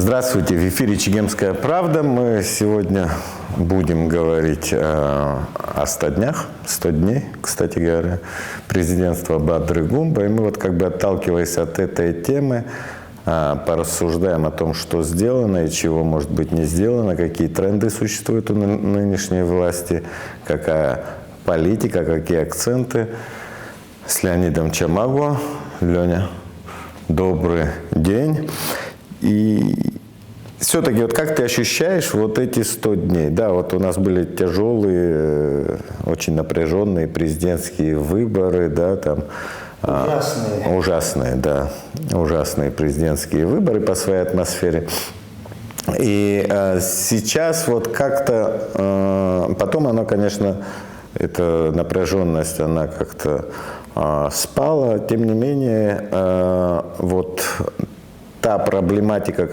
Здравствуйте, в эфире «Чегемская правда». Мы сегодня будем говорить о 100 днях, 100 дней, кстати говоря, президентства Бадры Гумба. И мы вот как бы отталкиваясь от этой темы, порассуждаем о том, что сделано и чего может быть не сделано, какие тренды существуют у нынешней власти, какая политика, какие акценты. С Леонидом Чамаго. Леня, добрый день. И все-таки вот как ты ощущаешь вот эти 100 дней? Да, вот у нас были тяжелые, очень напряженные президентские выборы, да, там ужасные, да, ужасные президентские выборы по своей атмосфере. И сейчас вот как-то, потом оно, конечно, эта напряженность, она как-то спала, тем не менее, вот та проблематика,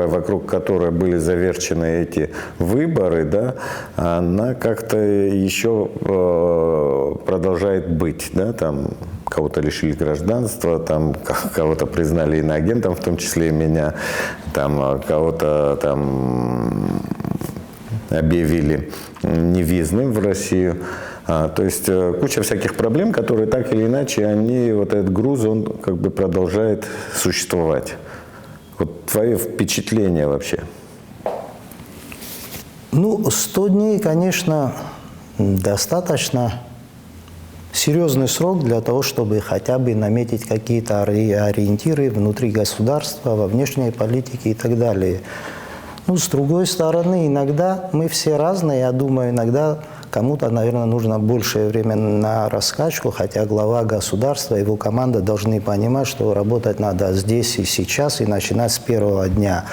вокруг которой были завершены эти выборы, да, она как-то еще продолжает быть, да, там кого-то лишили гражданства, там кого-то признали иноагентом, в том числе и меня, там кого-то там объявили невизным в Россию. То есть куча всяких проблем, которые так или иначе, вот этот груз, он как бы продолжает существовать. Вот твое впечатление вообще? Ну, 100 дней, конечно, достаточно серьезный срок для того, чтобы хотя бы наметить какие-то ориентиры внутри государства, во внешней политике и так далее. Ну, с другой стороны, иногда мы все разные, я думаю, иногда кому-то, наверное, нужно большее время на раскачку, хотя глава государства и его команда должны понимать, что работать надо здесь и сейчас, и начинать с первого дня.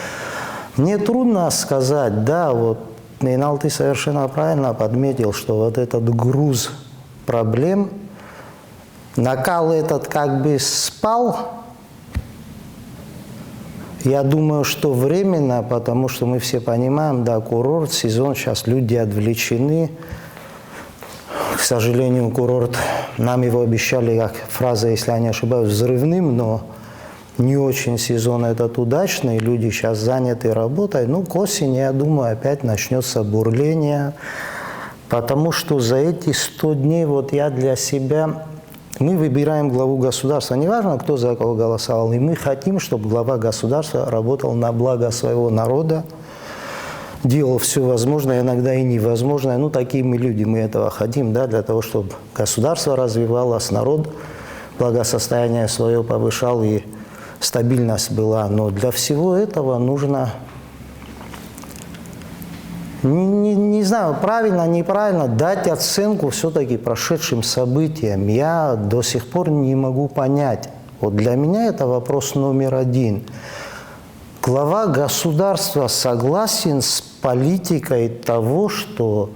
Мне трудно сказать, да, вот, Нейнал, ты совершенно правильно подметил, что вот этот груз проблем, накал этот как бы спал. Я думаю, что временно, потому что мы все понимаем, да, курорт, сезон, сейчас люди отвлечены. К сожалению, курорт, нам его обещали, как фраза, если я не ошибаюсь, взрывным, но не очень сезон этот удачный, люди сейчас заняты работой. Ну, к осени, я думаю, опять начнется бурление, потому что за эти 100 дней вот я для себя... Мы выбираем главу государства. Неважно, кто за кого голосовал. И мы хотим, чтобы глава государства работал на благо своего народа, делал все возможное, иногда и невозможное. Ну, такие мы люди, мы этого хотим, да, для того, чтобы государство развивалось, народ благосостояние свое повышал и стабильность была. Но для всего этого нужно... Не знаю, правильно, неправильно, дать оценку все-таки прошедшим событиям. Я до сих пор не могу понять. Вот для меня это вопрос номер один. Глава государства согласен с политикой того, что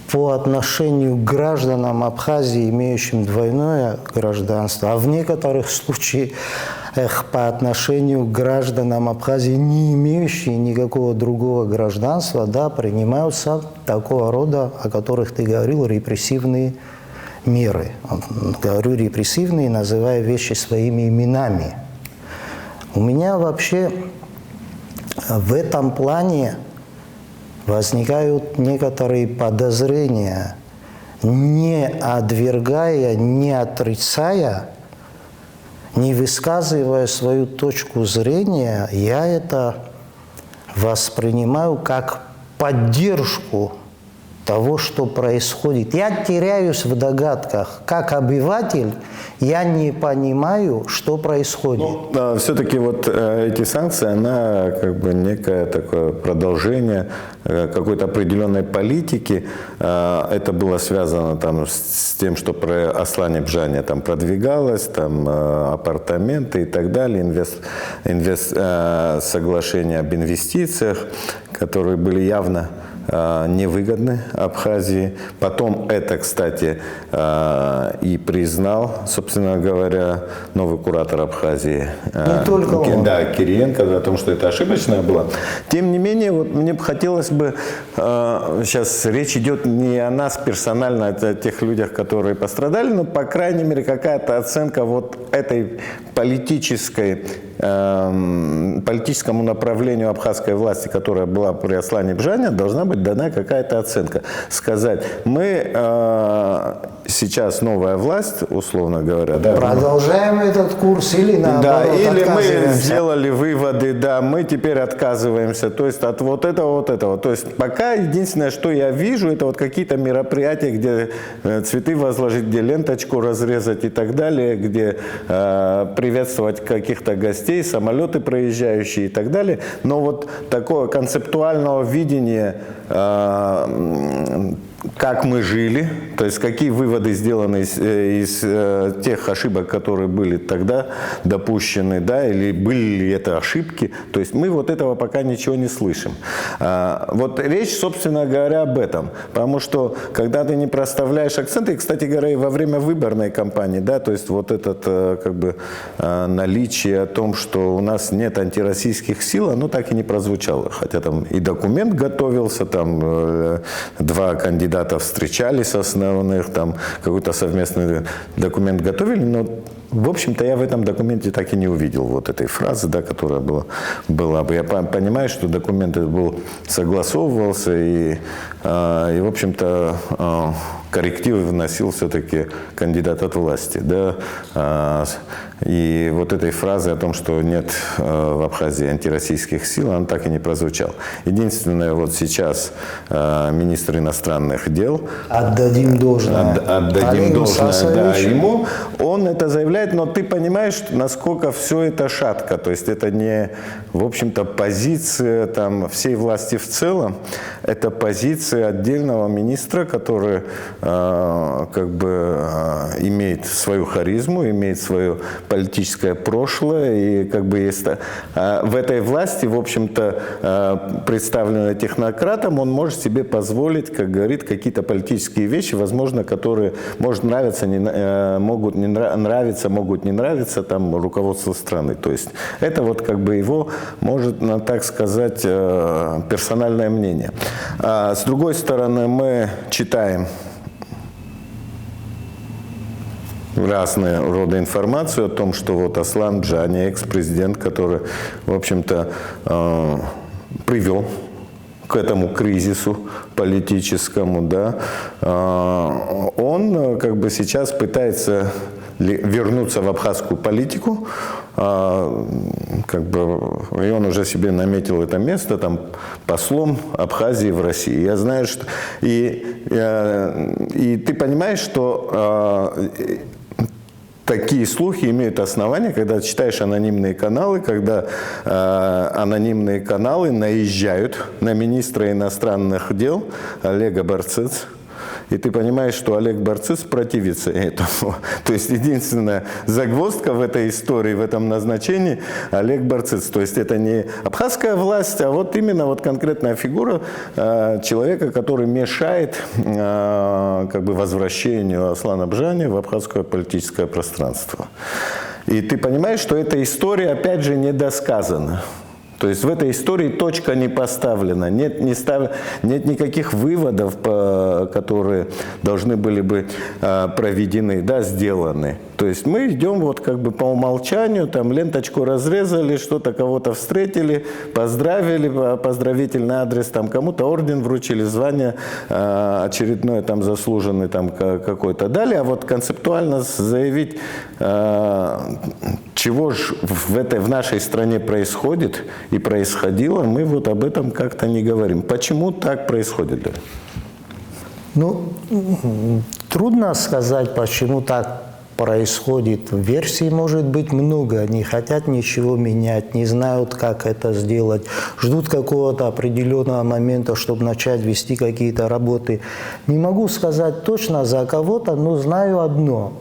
по отношению к гражданам Абхазии, имеющим двойное гражданство, а в некоторых случаях по отношению к гражданам Абхазии, не имеющим никакого другого гражданства, да, принимаются такого рода, о которых ты говорил, репрессивные меры. Говорю репрессивные, называя вещи своими именами. У меня вообще в этом плане возникают некоторые подозрения, не отвергая, не отрицая, не высказывая свою точку зрения, я это воспринимаю как поддержку того, что происходит. Я теряюсь в догадках. Как обыватель я не понимаю, что происходит. Но все-таки вот эти санкции, она как бы некое такое продолжение какой-то определенной политики. Это было связано там с тем, что про Аслане Бжане там продвигалось, там апартаменты и так далее, соглашения об инвестициях, которые были явно невыгодны Абхазии. Потом это, кстати, и признал, собственно говоря, новый куратор Абхазии. Не только он. Да, Кириенко, о том, что это ошибочное было. Тем не менее, вот мне бы хотелось бы, сейчас речь идет не о нас персонально, а о тех людях, которые пострадали, но, по крайней мере, какая-то оценка вот этой политической политическому направлению абхазской власти, которая была при Аслане Бжане, должна быть дана какая-то оценка. Сказать, мы сейчас новая власть, условно говоря, да, продолжаем этот курс или наоборот да, или мы отказываемся? сделали выводы, да, мы теперь отказываемся, то есть от вот этого. То есть пока единственное, что я вижу, это вот какие-то мероприятия, где цветы возложить, где ленточку разрезать и так далее, где приветствовать каких-то гостей, самолеты проезжающие и так далее. Но вот такого концептуального видения, как мы жили, то есть какие выводы сделаны из тех ошибок, которые были тогда допущены, да, или были ли это ошибки, то есть мы вот этого пока ничего не слышим. Вот речь, собственно говоря, об этом, потому что когда ты не проставляешь акценты, и, кстати говоря, и во время выборной кампании, да, то есть вот этот как бы наличие о том, что у нас нет антироссийских сил, оно так и не прозвучало, хотя там и документ готовился, там два кандидата встречались основных, там какой-то совместный документ готовили, но, в общем-то, я в этом документе так и не увидел вот этой фразы, да, которая была бы. Я понимаю, что документ был согласовывался, и в общем-то, коррективы вносил все-таки кандидат от власти, да, и вот этой фразы о том, что нет в Абхазии антироссийских сил, она так и не прозвучала. Единственное, вот сейчас министр иностранных дел, отдадим должное, отдадим должное, да, ему, он это заявляет, но ты понимаешь, насколько все это шатко, то есть это не, в общем-то, позиция там всей власти в целом, это позиция отдельного министра, который как бы имеет свою харизму, имеет свое политическое прошлое, и как бы есть в этой власти, в общем-то, представленной технократом, он может себе позволить, как говорит, какие-то политические вещи, возможно, которые может нравиться, могут не нравиться, могут не нравиться там руководству страны. То есть это вот как бы его, может, так сказать, персональное мнение. А с другой стороны, мы читаем разные рода информацию о том, что вот Аслан Бжане, экс-президент, который, в общем-то, привел к этому кризису политическому, да, он как бы сейчас пытается вернуться в абхазскую политику, как бы, и он уже себе наметил это место там послом Абхазии в России. Я знаю, что и ты понимаешь, что такие слухи имеют основания, когда читаешь анонимные каналы, когда анонимные каналы наезжают на министра иностранных дел Олега Барцыц. И ты понимаешь, что Олег Барцыц противится этому. То есть единственная загвоздка в этой истории, в этом назначении Олег Барцыц. То есть это не абхазская власть, а вот именно вот конкретная фигура человека, который мешает как бы возвращению Аслана Бжане в абхазское политическое пространство. И ты понимаешь, что эта история опять же недосказана. То есть в этой истории точка не поставлена, нет никаких выводов, которые должны были быть проведены, да, сделаны. То есть мы идем вот как бы по умолчанию, там ленточку разрезали, что-то кого-то встретили, поздравили, поздравительный адрес, там кому-то орден вручили, звание очередное там заслуженный там какой-то дали, а вот концептуально заявить, чего же в нашей стране происходит и происходило, мы вот об этом как-то не говорим. Почему так происходит? Ну, трудно сказать, почему так происходит. Версий может быть много. Не хотят ничего менять, не знают, как это сделать. Ждут какого-то определенного момента, чтобы начать вести какие-то работы. Не могу сказать точно за кого-то, но знаю одно.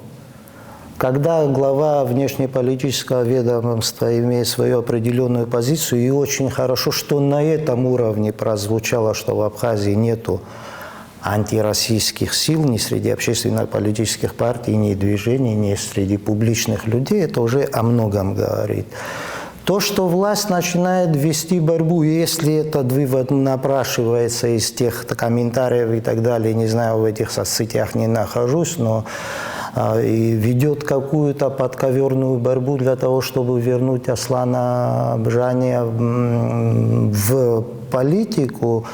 Когда глава внешнеполитического ведомства имеет свою определенную позицию, и очень хорошо, что на этом уровне прозвучало, что в Абхазии нету антироссийских сил ни среди общественно-политических партий, ни движений, ни среди публичных людей, это уже о многом говорит. То, что власть начинает вести борьбу, если этот вывод напрашивается из тех комментариев и так далее, не знаю, в этих соцсетях не нахожусь, но и ведет какую-то подковерную борьбу для того, чтобы вернуть Аслана Бжания в политику,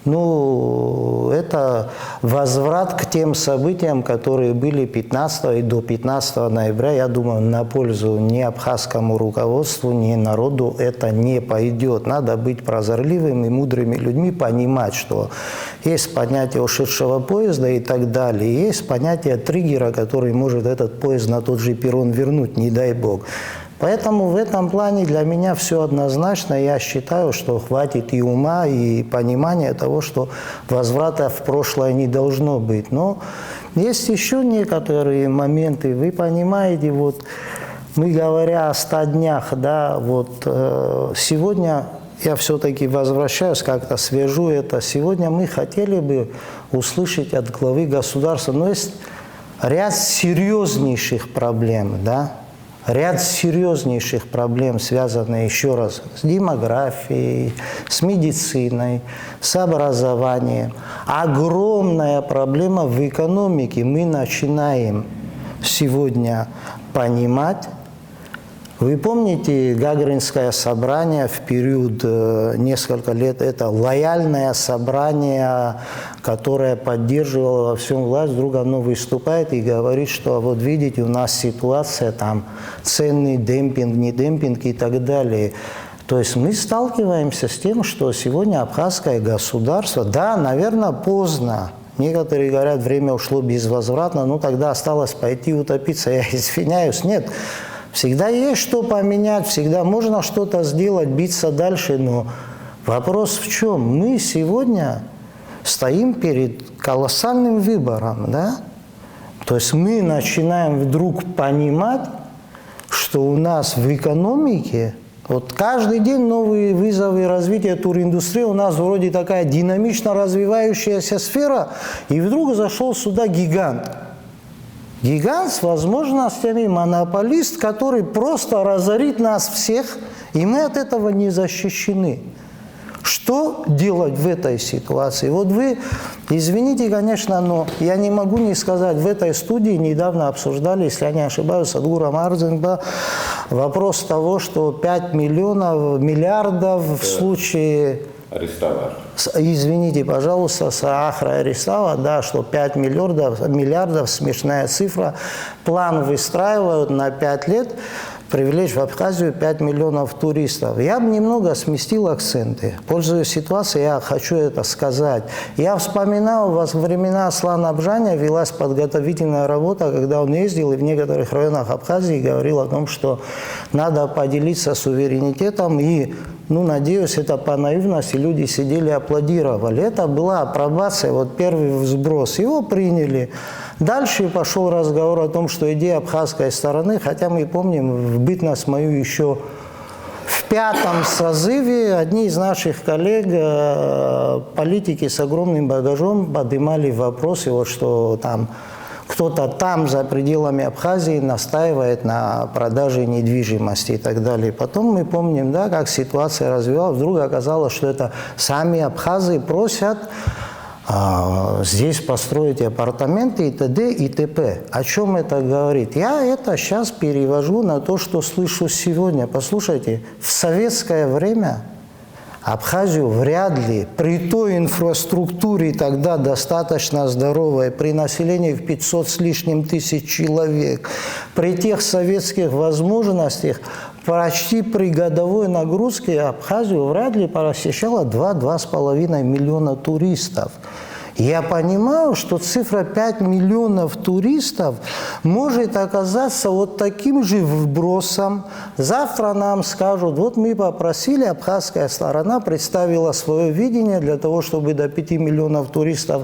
ну, это возврат к тем событиям, которые были 15 и до 15 ноября, я думаю, на пользу ни абхазскому руководству, ни народу это не пойдет. Надо быть прозорливыми, мудрыми людьми, понимать, что есть понятие ушедшего поезда и так далее, и есть понятие триггера, который может этот поезд на тот же перрон вернуть, не дай бог. Поэтому в этом плане для меня все однозначно. Я считаю, что хватит и ума, и понимания того, что возврата в прошлое не должно быть. Но есть еще некоторые моменты. Вы понимаете, вот мы говоря о 100 днях, да, вот сегодня я все-таки возвращаюсь, как-то свяжу это. Сегодня мы хотели бы услышать от главы государства, но есть ряд серьезнейших проблем, да. Ряд серьезнейших проблем, связанных, еще раз, с демографией, с медициной, с образованием. Огромная проблема в экономике. Мы начинаем сегодня понимать. Вы помните Гагаринское собрание в период несколько лет? Это лояльное собрание, которое поддерживало во всем власть. Вдруг оно выступает и говорит, что вот видите, у нас ситуация, там ценный демпинг, не демпинг и так далее. То есть мы сталкиваемся с тем, что сегодня абхазское государство, да, наверное, поздно. Некоторые говорят, время ушло безвозвратно, ну тогда осталось пойти утопиться. Я извиняюсь, нет. Всегда есть что поменять, всегда можно что-то сделать, биться дальше, но вопрос в чем? Мы сегодня стоим перед колоссальным выбором, да? То есть мы начинаем вдруг понимать, что у нас в экономике, вот каждый день новые вызовы развития туриндустрии, у нас вроде такая динамично развивающаяся сфера, и вдруг зашел сюда гигант. Гигант с возможностями, монополист, который просто разорит нас всех, и мы от этого не защищены. Что делать в этой ситуации? Вот вы, извините, конечно, но я не могу не сказать, в этой студии недавно обсуждали, если я не ошибаюсь, с Адгуром Ардзенба вопрос того, что 5 миллиардов в случае... Арестовали. Извините, пожалуйста, Саахра арестовала, да, что 5 миллиардов, смешная цифра, план выстраивают на 5 лет, привлечь в Абхазию 5 миллионов туристов. Я бы немного сместил акценты. Пользуясь ситуацией, я хочу это сказать. Я вспоминал, во времена Аслана Бжания велась подготовительная работа, когда он ездил и в некоторых районах Абхазии говорил о том, что надо поделиться суверенитетом и, ну, надеюсь, это по наивности, люди сидели, аплодировали. Это была апробация, вот первый взброс. Его приняли. Дальше пошел разговор о том, что идея абхазской стороны, хотя мы помним, в бытность мою еще в 5-м созыве одни из наших коллег, политики с огромным багажом, поднимали вопросы, вот что там кто-то там за пределами Абхазии настаивает на продаже недвижимости и так далее. Потом мы помним, да, как ситуация развивалась. Вдруг оказалось, что это сами абхазы просят здесь построить апартаменты и т.д. и т.п. О чем это говорит? Я это сейчас перевожу на то, что слышу сегодня. Послушайте, в советское время Абхазию вряд ли при той инфраструктуре тогда достаточно здоровой, при населении в 500 с лишним тысяч человек, при тех советских возможностях, почти при годовой нагрузке Абхазию вряд ли посещало 2-2,5 миллиона туристов. Я понимаю, что цифра 5 миллионов туристов может оказаться вот таким же вбросом. Завтра нам скажут, вот мы попросили, абхазская сторона представила свое видение для того, чтобы до 5 миллионов туристов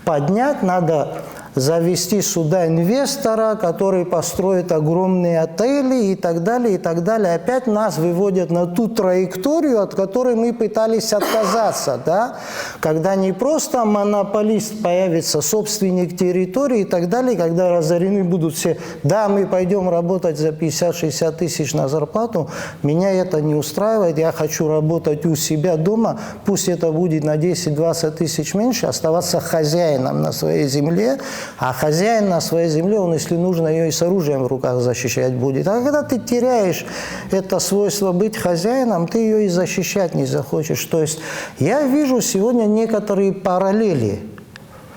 поднять, надо завести сюда инвестора, который построит огромные отели и так далее, и так далее. Опять нас выводят на ту траекторию, от которой мы пытались отказаться, да? Когда не просто монополист появится, собственник территории и так далее, когда разорены будут все, да, мы пойдем работать за 50-60 тысяч на зарплату, меня это не устраивает, я хочу работать у себя дома, пусть это будет на 10-20 тысяч меньше, оставаться хозяином на своей земле А хозяин на своей земле, он, если нужно, ее и с оружием в руках защищать будет. А когда ты теряешь это свойство быть хозяином, ты ее и защищать не захочешь. То есть я вижу сегодня некоторые параллели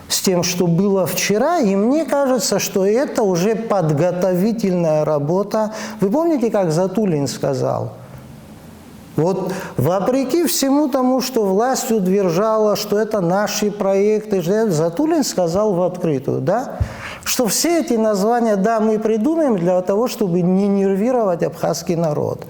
с тем, что было вчера, и мне кажется, что это уже подготовительная работа. Вы помните, как Затулин сказал? Вот вопреки всему тому, что власть утверждала, что это наши проекты, Затулин сказал в открытую, да, что все эти названия, да, мы придумаем для того, чтобы не нервировать абхазский народ.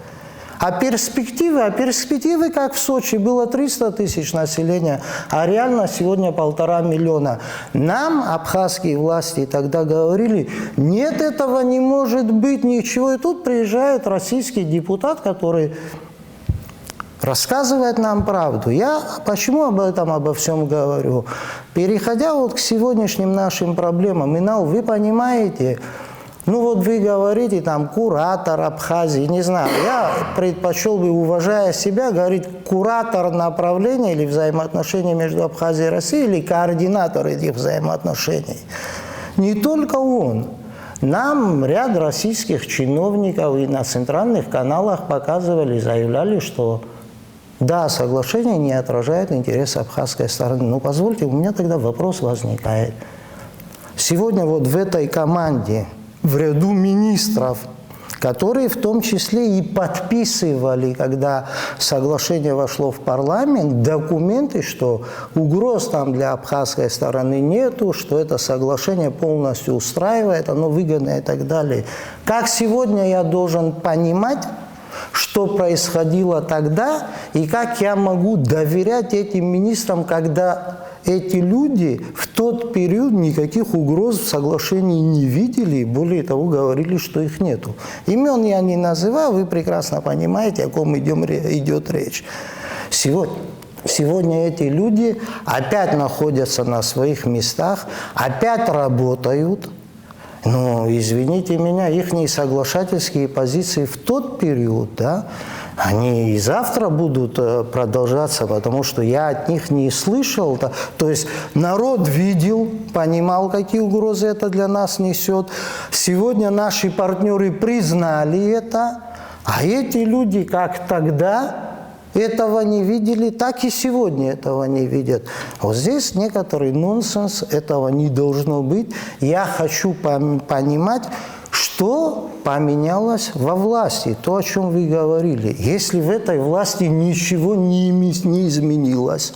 А перспективы, как в Сочи, было 300 тысяч населения, а реально сегодня 1,5 миллиона. Нам абхазские власти тогда говорили, нет, этого не может быть, ничего. И тут приезжает российский депутат, который рассказывает нам правду. Я почему обо всем говорю? Переходя вот к сегодняшним нашим проблемам, Инал, вы понимаете, ну вот вы говорите, там, куратор Абхазии, не знаю, я предпочел бы, уважая себя, говорить куратор направления или взаимоотношений между Абхазией и Россией, или координатор этих взаимоотношений. Не только он. Нам ряд российских чиновников и на центральных каналах показывали, заявляли, что да, соглашение не отражает интересы абхазской стороны. Но позвольте, у меня тогда вопрос возникает. Сегодня вот в этой команде, в ряду министров, которые в том числе и подписывали, когда соглашение вошло в парламент, документы, что угроз там для абхазской стороны нету, что это соглашение полностью устраивает, оно выгодно и так далее. Как сегодня я должен понимать, что происходило тогда, и как я могу доверять этим министрам, когда эти люди в тот период никаких угроз в соглашении не видели, и более того говорили, что их нету. Имен я не называю, вы прекрасно понимаете, о ком идет речь. Сегодня эти люди опять находятся на своих местах, опять работают. Но, извините меня, их соглашательские позиции в тот период, да, они и завтра будут продолжаться, потому что я от них не слышал. То есть народ видел, понимал, какие угрозы это для нас несет. Сегодня наши партнеры признали это, а эти люди, как тогда, этого не видели, так и сегодня этого не видят. Вот здесь некоторый нонсенс, этого не должно быть. Я хочу понимать, что поменялось во власти, то, о чем вы говорили. Если в этой власти ничего не изменилось,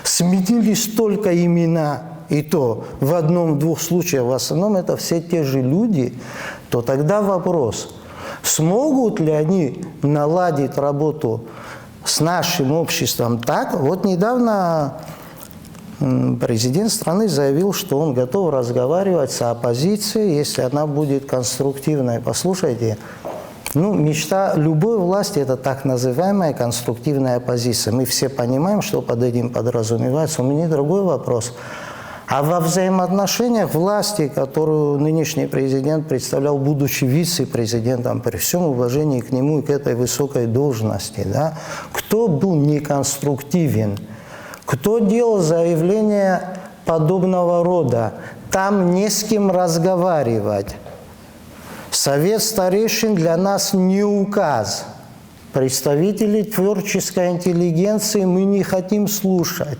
сменились только имена, и то в одном-двух случаях, в основном это все те же люди, то тогда вопрос, смогут ли они наладить работу с нашим обществом так? Вот недавно президент страны заявил, что он готов разговаривать с оппозицией, если она будет конструктивной. Послушайте, мечта любой власти – это так называемая конструктивная оппозиция. Мы все понимаем, что под этим подразумевается. У меня другой вопрос. А во взаимоотношениях власти, которую нынешний президент представлял, будучи вице-президентом, при всем уважении к нему и к этой высокой должности, да, кто был неконструктивен? Кто делал заявления подобного рода? Там не с кем разговаривать. Совет старейшин для нас не указ. Представителей творческой интеллигенции мы не хотим слушать.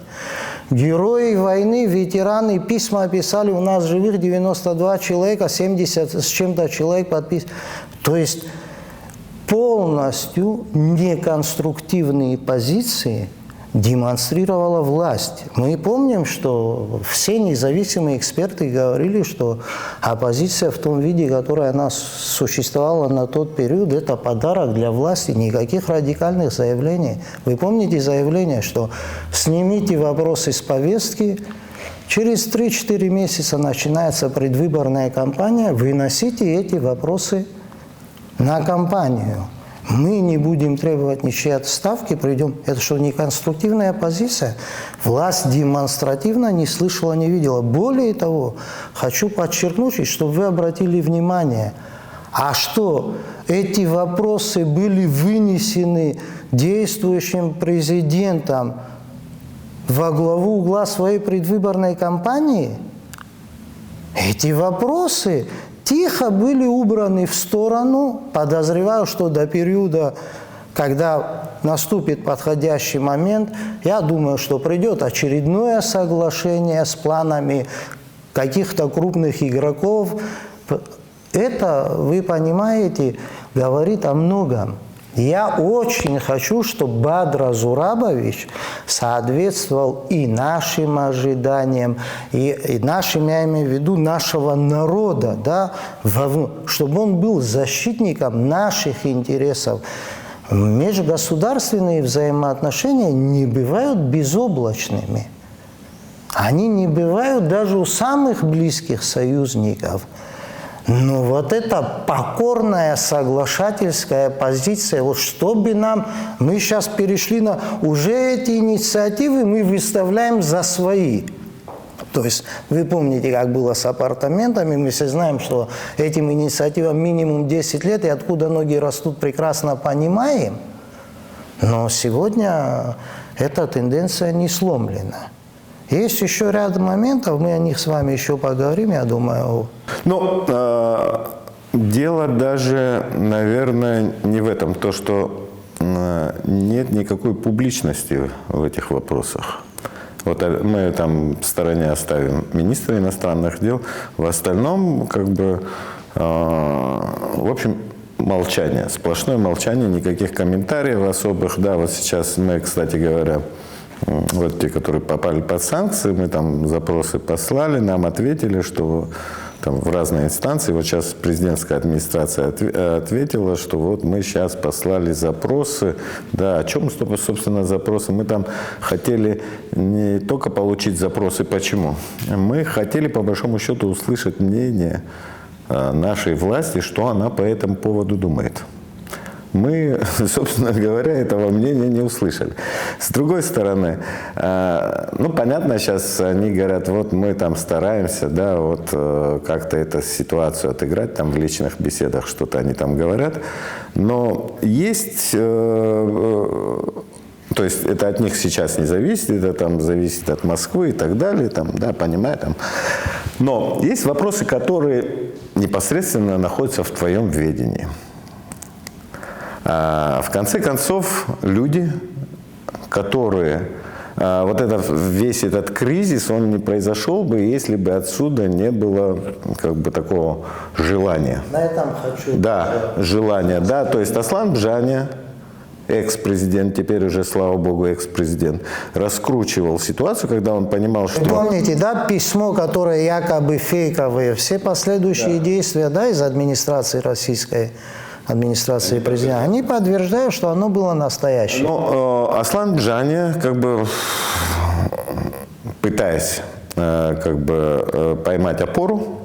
Герои войны, ветераны письма писали, у нас живых 92 человека, 70 с чем-то человек подписано. То есть полностью неконструктивные позиции демонстрировала власть. Мы помним, что все независимые эксперты говорили, что оппозиция в том виде, которая она существовала на тот период, это подарок для власти, никаких радикальных заявлений. Вы помните заявление, что снимите вопросы с повестки, через 3-4 месяца начинается предвыборная кампания, выносите эти вопросы на кампанию. Мы не будем требовать ничьей отставки, придем. Это что, не конструктивная позиция? Власть демонстративно не слышала, не видела. Более того, хочу подчеркнуть, чтобы вы обратили внимание, а что, эти вопросы были вынесены действующим президентом во главу угла своей предвыборной кампании? Эти вопросы тихо были убраны в сторону. Подозреваю, что до периода, когда наступит подходящий момент, я думаю, что придет очередное соглашение с планами каких-то крупных игроков. Это, вы понимаете, говорит о многом. Я очень хочу, чтобы Бадра Зурабович соответствовал и нашим ожиданиям, и нашим, я имею в виду, нашего народа, да, чтобы он был защитником наших интересов. Межгосударственные взаимоотношения не бывают безоблачными. Они не бывают даже у самых близких союзников. Но вот эта покорная соглашательская позиция, вот чтобы нам, мы сейчас перешли на, уже эти инициативы мы выставляем за свои. То есть вы помните, как было с апартаментами, мы все знаем, что этим инициативам минимум 10 лет, и откуда ноги растут, прекрасно понимаем. Но сегодня эта тенденция не сломлена. Есть еще ряд моментов, мы о них с вами еще поговорим, я думаю. Ну, дело даже, наверное, не в этом, то, что нет никакой публичности в этих вопросах. Вот мы там в стороне оставим министра иностранных дел, в остальном, как бы, в общем, молчание, сплошное молчание, никаких комментариев особых. Да, вот сейчас мы, кстати говоря, вот те, которые попали под санкции, мы там запросы послали, нам ответили, что там в разные инстанции, вот сейчас президентская администрация ответила, что вот мы сейчас послали запросы, да, о чем, собственно, запросы? Мы там хотели не только получить запросы, почему? Мы хотели, по большому счету, услышать мнение нашей власти, что она по этому поводу думает. Мы, собственно говоря, этого мнения не услышали. С другой стороны, ну, понятно, сейчас они говорят, вот мы там стараемся, да, вот как-то эту ситуацию отыграть, там в личных беседах что-то они там говорят, но есть, то есть это от них сейчас не зависит, это там зависит от Москвы и так далее, там, да, понимаю, там. Но есть вопросы, которые непосредственно находятся в твоем ведении. В конце концов, люди, которые... Вот весь этот кризис, он не произошел бы, если бы отсюда не было как бы такого желания. На этом хочу... Да, желания. Да, то есть Аслан Бжаня, экс-президент, теперь уже, слава богу, экс-президент, раскручивал ситуацию, когда он понимал, что... Вы помните, да, письмо, которое якобы фейковые, все последующие действия, да, из администрации российской, администрации президента, они подтверждают, что оно было настоящее. Но Аслан Бжаня, как бы пытаясь как бы поймать опору,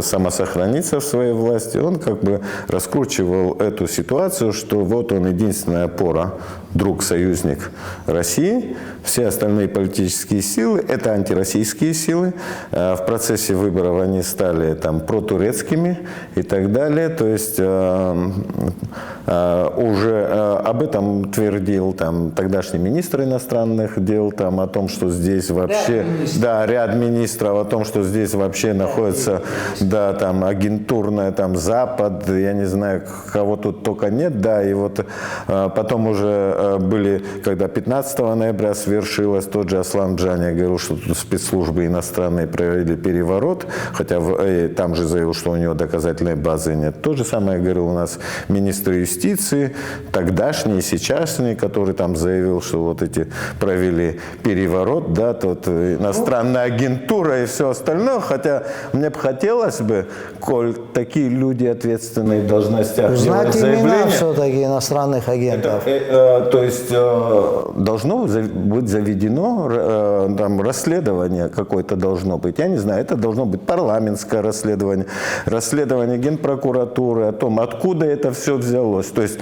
самосохраниться в своей власти, он как бы раскручивал эту ситуацию, что вот он единственная опора, друг, союзник России, все остальные политические силы – это антироссийские силы, в процессе выборов они стали там протурецкими и так далее, то есть уже об этом твердил там тогдашний министр иностранных дел, там о том, что здесь вообще, ряд министров, о том, что здесь вообще находится, да, там агентурная, там Запад, я не знаю, кого тут только нет, да, и вот потом уже были, когда 15 ноября свершилось, тот же Аслан Бжаня говорил, что тут спецслужбы иностранные провели переворот, хотя там же заявил, что у него доказательной базы нет. То же самое говорил у нас министр юстиции, тогдашний и сейчасшний, который там заявил, что вот эти провели переворот, да, тут иностранная агентура и все остальное, хотя мне бы хотелось бы, коль такие люди ответственные в должностях делать заявления, все-таки иностранных агентов. То есть должно быть заведено, там расследование какое-то должно быть, я не знаю, это должно быть парламентское расследование, расследование Генпрокуратуры о том, откуда это все взялось. То есть,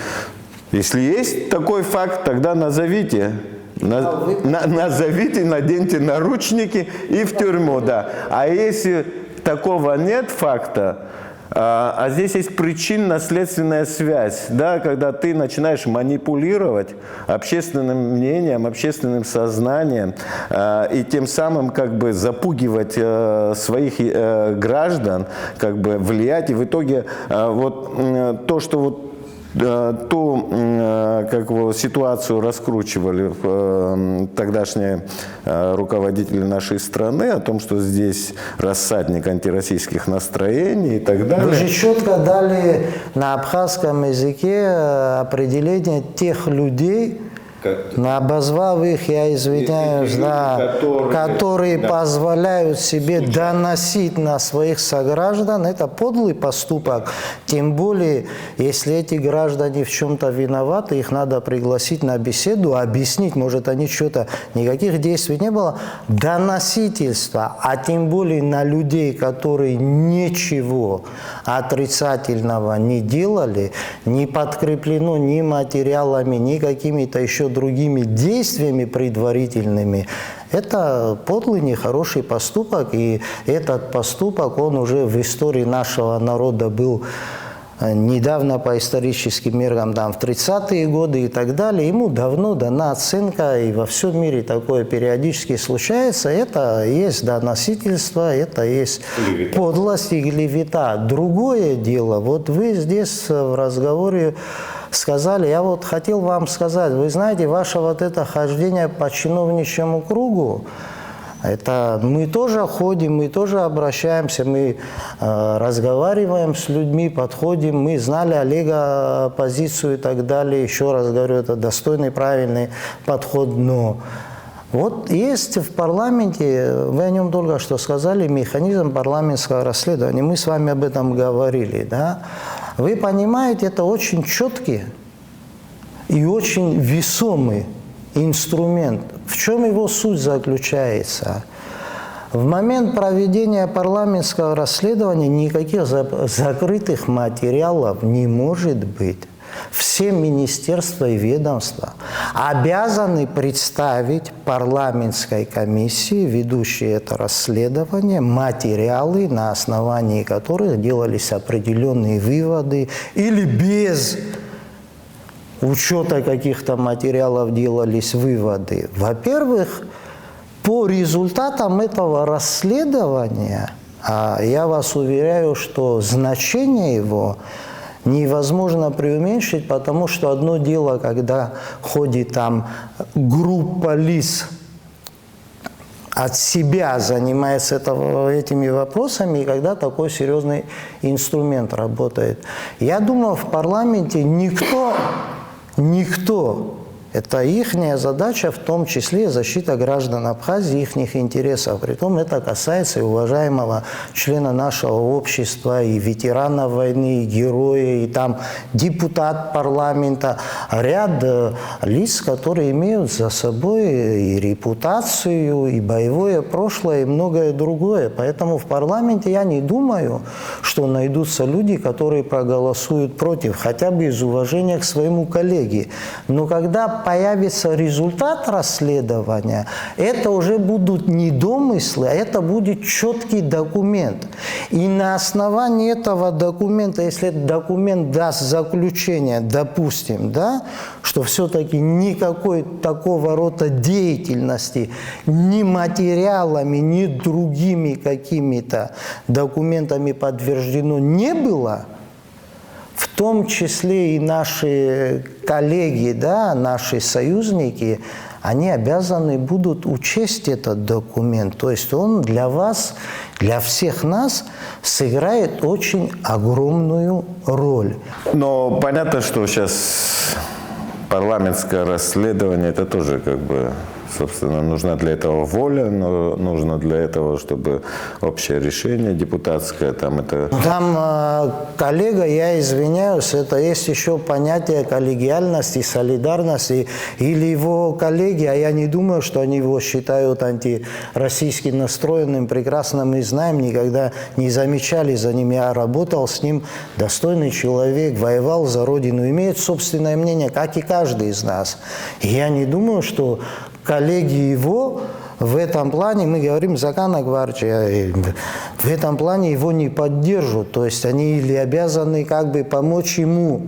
если есть такой факт, тогда назовите. Назовите, наденьте наручники и в тюрьму, да. А если такого нет факта, А здесь есть причинно-следственная связь, да, когда ты начинаешь манипулировать общественным мнением, общественным сознанием и тем самым как бы запугивать своих граждан, как бы влиять. И в итоге вот то, что вот ту как бы, ситуацию раскручивали тогдашние руководители нашей страны о том, что здесь рассадник антироссийских настроений и так далее. Вы же четко дали на абхазском языке определение тех людей, обозвав их, я извиняюсь, да, которые позволяют себе доносить на своих сограждан, это подлый поступок. Тем более, если эти граждане в чем-то виноваты, их надо пригласить на беседу, объяснить, может, они что-то, никаких действий не было. Доносительство, а тем более на людей, которые ничего отрицательного не делали, не подкреплено ни материалами, ни какими-то еще другими действиями предварительными, это подлый, нехороший поступок. И этот поступок, он уже в истории нашего народа был недавно по историческим меркам, там, в 30-е годы и так далее. Ему давно дана оценка, и во всем мире такое периодически случается. Это есть доносительство, это есть подлость и клевета. Другое дело, вот вы здесь в разговоре сказали, я вот хотел вам сказать, вы знаете, ваше вот это хождение по чиновничьему кругу, это мы тоже ходим, мы тоже обращаемся, мы разговариваем с людьми, подходим, мы знали Олега позицию и так далее. Еще раз говорю, это достойный, правильный подход, но вот есть в парламенте, вы о нем только что сказали, механизм парламентского расследования, мы с вами об этом говорили, да? Вы понимаете, это очень четкий и очень весомый инструмент. В чем его суть заключается? В момент проведения парламентского расследования никаких закрытых материалов не может быть. Все министерства и ведомства обязаны представить парламентской комиссии, ведущей это расследование, материалы, на основании которых делались определенные выводы или без учета каких-то материалов делались выводы. Во-первых, по результатам этого расследования, я вас уверяю, что значение его невозможно преуменьшить, потому что одно дело, когда ходит там группа лиц от себя занимается этими вопросами, и когда такой серьезный инструмент работает. Я думаю, в парламенте никто, это их задача, в том числе защита граждан Абхазии, их интересов. Притом это касается и уважаемого члена нашего общества, и ветерана войны, и героя, и там депутат парламента, ряд лиц, которые имеют за собой и репутацию, и боевое прошлое, и многое другое. Поэтому в парламенте я не думаю, что найдутся люди, которые проголосуют против, хотя бы из уважения к своему коллеге. Но когда появится результат расследования, это уже будут не домыслы, а это будет четкий документ. И на основании этого документа, если этот документ даст заключение, допустим, да, что все-таки никакой такого рода деятельности ни материалами, ни другими какими-то документами подтверждено не было, в том числе и наши коллеги, да, наши союзники, они обязаны будут учесть этот документ. То есть он для вас, для всех нас сыграет очень огромную роль. Но понятно, что сейчас парламентское расследование, это тоже как бы, собственно, нужна для этого воля, но нужно для этого, чтобы общее решение депутатское, там это... Там, коллега, я извиняюсь, это есть еще понятие коллегиальности, солидарности, или его коллеги, а я не думаю, что они его считают антироссийски настроенным, прекрасно мы знаем, никогда не замечали за ним, я работал с ним, достойный человек, воевал за родину, имеет собственное мнение, как и каждый из нас. И я не думаю, что коллеги его в этом плане, мы говорим, Закана Гвардия, в этом плане его не поддержат. То есть они или обязаны как бы помочь ему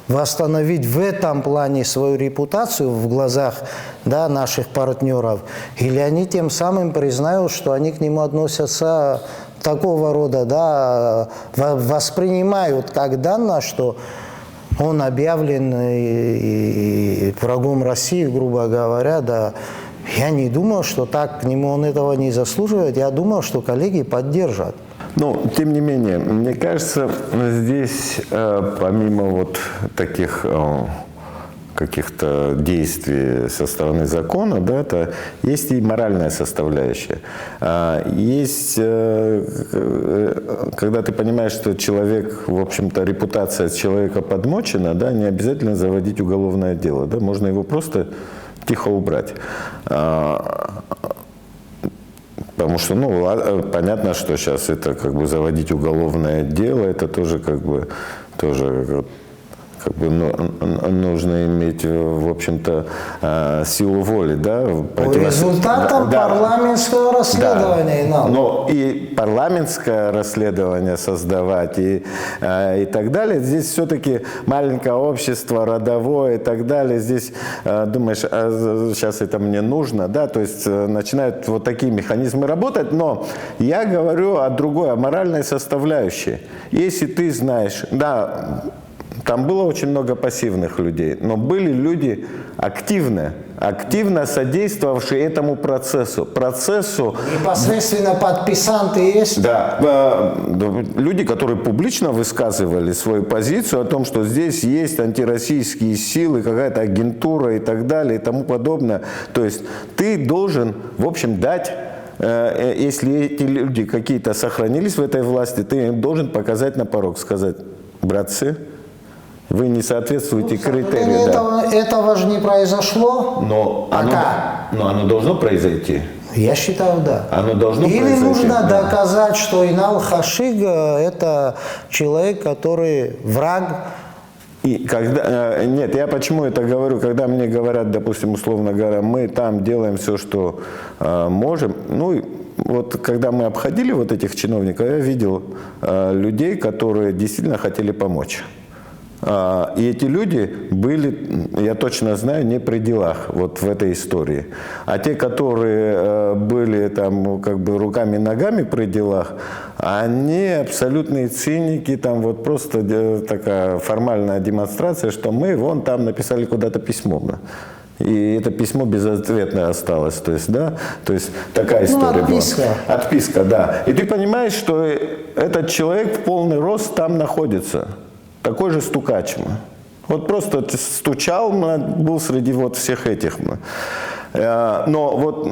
восстановить в этом плане свою репутацию в глазах, да, наших партнеров, или они тем самым признают, что они к нему относятся такого рода, да, воспринимают как данное, что он объявлен и врагом России, грубо говоря, да. Я не думаю, что так к нему он этого не заслуживает. Я думаю, что коллеги поддержат. Но, тем не менее, мне кажется, здесь помимо вот таких каких-то действий со стороны закона, да, это есть и моральная составляющая. Есть, когда ты понимаешь, что человек, в общем-то, репутация человека подмочена, да, не обязательно заводить уголовное дело, да, можно его просто тихо убрать. Потому что, ну, понятно, что сейчас это как бы заводить уголовное дело, это тоже как бы нужно иметь, в общем-то, силу воли, да? По результатам парламентского расследования. Да. Но и парламентское расследование создавать, и так далее. Здесь все-таки маленькое общество, родовое и так далее. Здесь думаешь, сейчас это мне нужно, да? То есть начинают вот такие механизмы работать. Но я говорю о другой, о моральной составляющей. Если ты знаешь, да, там было очень много пассивных людей, но были люди активно содействовавшие этому процессу. Непосредственно подписанты есть? Да, люди, которые публично высказывали свою позицию о том, что здесь есть антироссийские силы, какая-то агентура и так далее и тому подобное. То есть ты должен, в общем, дать, если эти люди какие-то сохранились в этой власти, ты им должен показать на порог, сказать: братцы, вы не соответствуете критериям. Этого же не произошло. Но оно должно произойти. Я считаю, да. Оно должно Или произойти. нужно доказать, что Инал Хашига – это человек, который враг. И когда, нет, я почему это говорю, когда мне говорят, допустим, условно говоря, мы там делаем все, что можем, ну, вот когда мы обходили вот этих чиновников, я видел людей, которые действительно хотели помочь. И эти люди были, я точно знаю, не при делах вот в этой истории. А те, которые были там как бы руками и ногами при делах, они абсолютные циники, там вот просто такая формальная демонстрация, что мы вон там написали куда-то письмо. И это письмо безответное осталось. То есть, да, то есть такая история отписка. была. Отписка, да. И ты понимаешь, что этот человек в полный рост там находится. Такой же стукач. Вот просто стучал, был среди вот всех этих. Но вот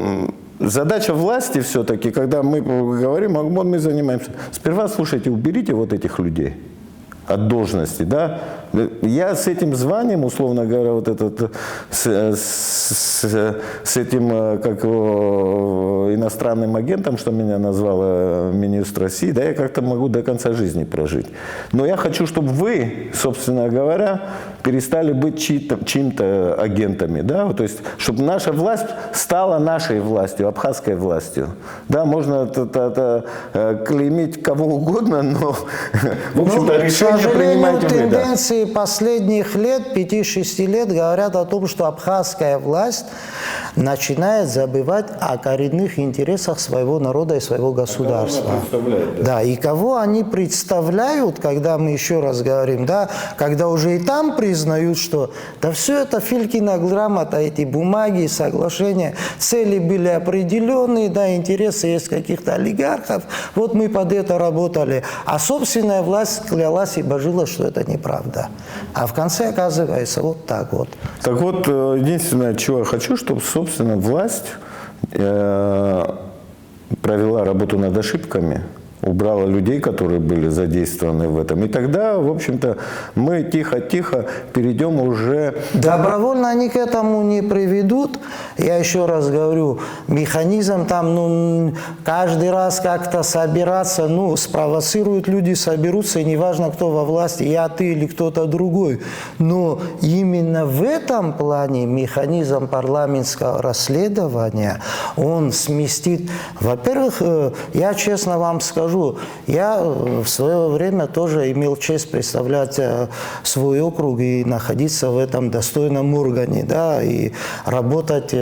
задача власти все-таки, когда мы говорим, мы занимаемся. Сперва, слушайте, уберите вот этих людей от должности, да. Я с этим званием, условно говоря, вот этот, с этим, как его, иностранным агентом, что меня назвал министр России, да, я как-то могу до конца жизни прожить. Но я хочу, чтобы вы, собственно говоря, перестали быть чьим-то агентами, да, то есть, чтобы наша власть стала нашей властью, абхазской властью. Да, можно клеймить кого угодно, но, в общем-то, решение принимаете вы, да. Тенденции последних лет, 5-6 лет, говорят о том, что абхазская власть начинает забывать о коренных интересах своего народа и своего государства. Да, и кого они представляют, когда мы еще раз говорим, да, когда уже и там признают, что да все это Филькина грамота, эти бумаги, соглашения, цели были определенные, да, интересы есть каких-то олигархов, вот мы под это работали, а собственная власть клялась и божила, что это неправда. А в конце оказывается вот так вот. Так вот, единственное, чего я хочу, чтобы, собственно, власть провела работу над ошибками, убрала людей, которые были задействованы в этом. И тогда, в общем-то, мы тихо-тихо перейдем уже... Добровольно они к этому не приведут. Я еще раз говорю, механизм там, каждый раз как-то собираться, спровоцируют люди, соберутся, и неважно, кто во власти, я, ты или кто-то другой. Но именно в этом плане механизм парламентского расследования, он сместит... Во-первых, я честно вам скажу, скажу, я в свое время тоже имел честь представлять свой округ и находиться в этом достойном органе, да, и работать,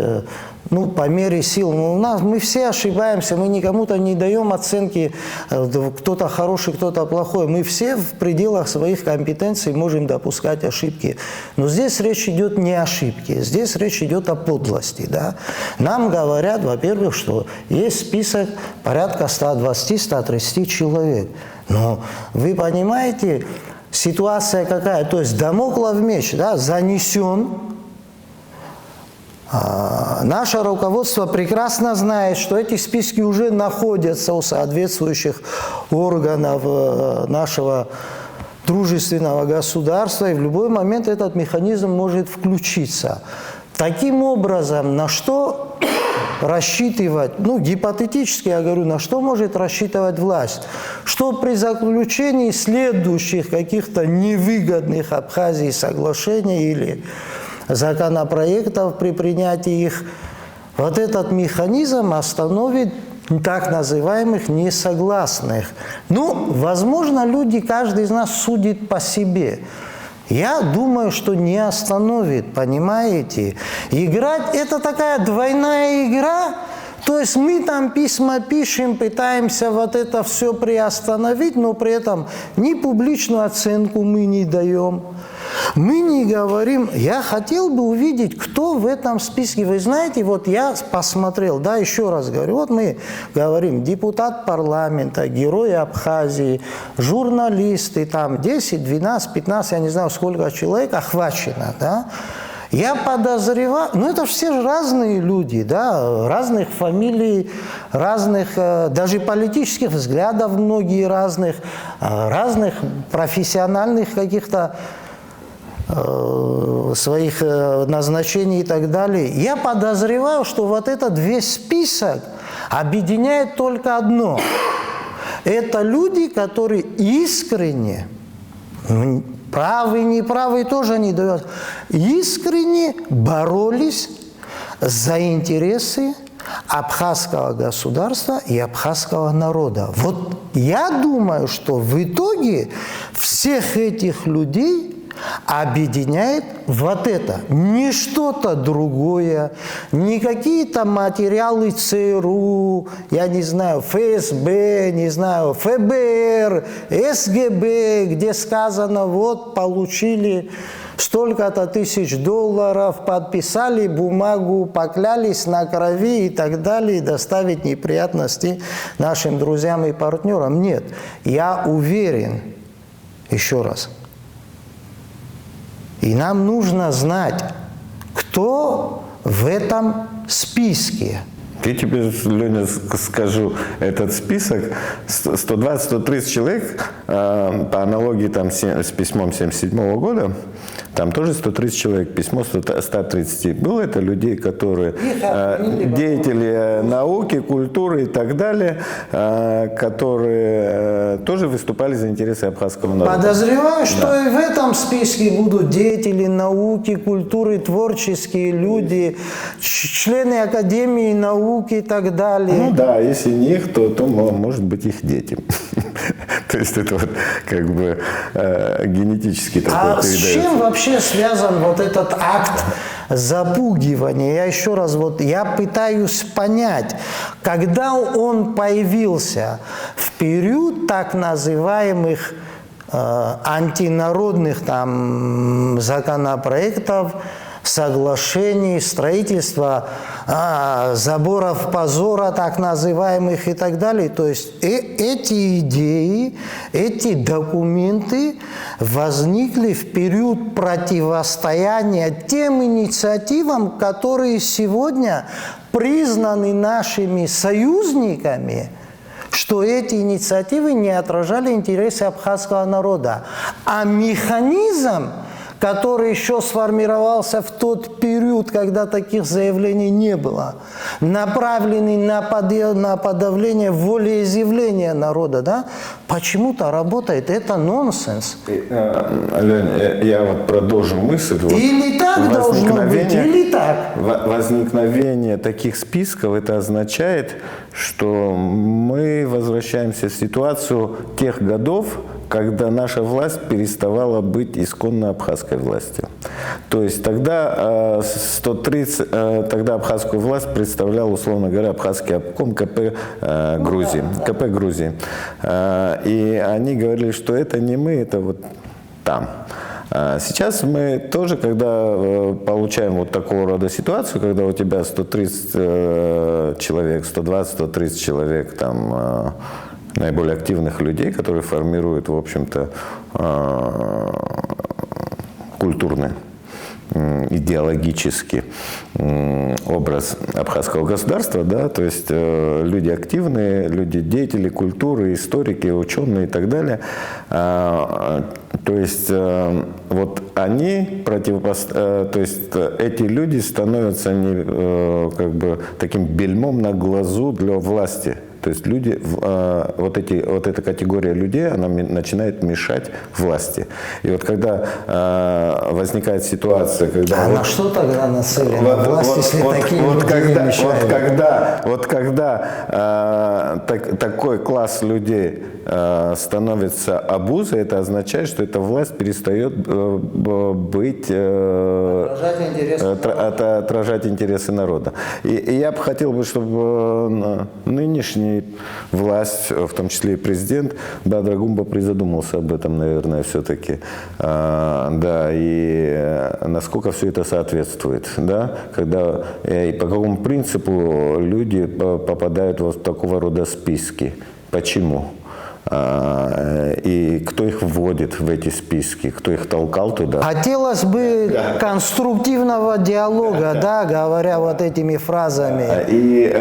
ну, по мере сил. Ну, мы все ошибаемся, мы никому-то не даем оценки, кто-то хороший, кто-то плохой. Мы все в пределах своих компетенций можем допускать ошибки. Но здесь речь идет не о ошибке, здесь речь идет о подлости. Да? Нам говорят, во-первых, что есть список порядка 120-130 человек. Но вы понимаете, ситуация какая? То есть дамоклов меч, да, занесен. Наше руководство прекрасно знает, что эти списки уже находятся у соответствующих органов нашего дружественного государства, и в любой момент этот механизм может включиться. Таким образом, на что рассчитывать, ну, гипотетически я говорю, на что может рассчитывать власть? Что при заключении следующих каких-то невыгодных Абхазии соглашений или законопроектов при принятии их, вот этот механизм остановит так называемых несогласных. Ну, возможно, люди, каждый из нас судит по себе. Я думаю, что не остановит, понимаете? Играть – это такая двойная игра. То есть мы там письма пишем, пытаемся вот это все приостановить, но при этом ни публичную оценку мы не даем. Мы не говорим, я хотел бы увидеть, кто в этом списке. Вы знаете, вот я посмотрел, да, еще раз говорю, вот мы говорим, депутат парламента, герой Абхазии, журналисты, там 10, 12, 15, я не знаю, сколько человек охвачено, да. Я подозреваю, ну это все же разные люди, да, разных фамилий, разных, даже политических взглядов многие разных, разных профессиональных каких-то своих назначений и так далее. Я подозреваю, что вот этот весь список объединяет только одно. Это люди, которые искренне, правый, неправый тоже не дает, искренне боролись за интересы абхазского государства и абхазского народа. Вот я думаю, что в итоге всех этих людей объединяет вот это, не что-то другое, не какие-то материалы ЦРУ, я не знаю, ФСБ, не знаю, ФБР, СГБ, где сказано, вот получили столько-то тысяч долларов, подписали бумагу, поклялись на крови и так далее, и доставить неприятности нашим друзьям и партнерам. Нет, я уверен, еще раз, и нам нужно знать, кто в этом списке. Я тебе, Леня, скажу, этот список, 120-130 человек, по аналогии там, с письмом 1977 года, там тоже 130 человек, письмо 130. Было это людей, которые деятели науки, культуры и так далее, которые тоже выступали за интересы абхазского народа. Подозреваю, что и в этом списке будут деятели науки, культуры, творческие люди, члены Академии наук и так далее. Ну да, если не их, то может быть их дети. То есть это вот как бы генетически такое передается. С чем вообще связан вот этот акт запугивания? Я еще раз, вот я пытаюсь понять, когда он появился в период так называемых антинародных там законопроектов, соглашений, строительства заборов позора, так называемых, и так далее. То есть эти идеи, эти документы возникли в период противостояния тем инициативам, которые сегодня признаны нашими союзниками, что эти инициативы не отражали интересы абхазского народа. А механизм, который еще сформировался в тот период, когда таких заявлений не было, направленный на подавление волеизъявления народа, да, почему-то работает. Это нонсенс. Лёнь, я вот продолжу мысль. Или так должно быть, или так. Возникновение таких списков, это означает, что мы возвращаемся в ситуацию тех годов, когда наша власть переставала быть исконно абхазской властью. То есть тогда тогда абхазскую власть представлял, условно говоря, абхазский обком КП Грузии. И они говорили, что это не мы, это вот там. Сейчас мы тоже, когда получаем вот такого рода ситуацию, когда у тебя 130 человек, 120, 130 человек, там, наиболее активных людей, которые формируют, в общем-то, культурный, идеологический образ абхазского государства, да, то есть люди активные, люди деятели культуры, историки, ученые и так далее. То есть вот они то есть эти люди становятся как бы таким бельмом на глазу для власти. То есть люди, вот эта категория людей, она начинает мешать власти. И вот когда возникает ситуация, когда... А на что тогда нацелена власть, если такие люди не мешают? Вот когда такой класс людей становится обузой, это означает, что эта власть перестает быть... отражать интересы народа. И я бы хотел, чтобы нынешний власть, в том числе и президент, Бадыр Гумба призадумался об этом, наверное, все-таки. Да, и насколько все это соответствует, да, когда и по какому принципу люди попадают в такого рода списки. Почему? И кто их вводит в эти списки, кто их толкал туда. Хотелось бы конструктивного диалога, да, говоря вот этими фразами. И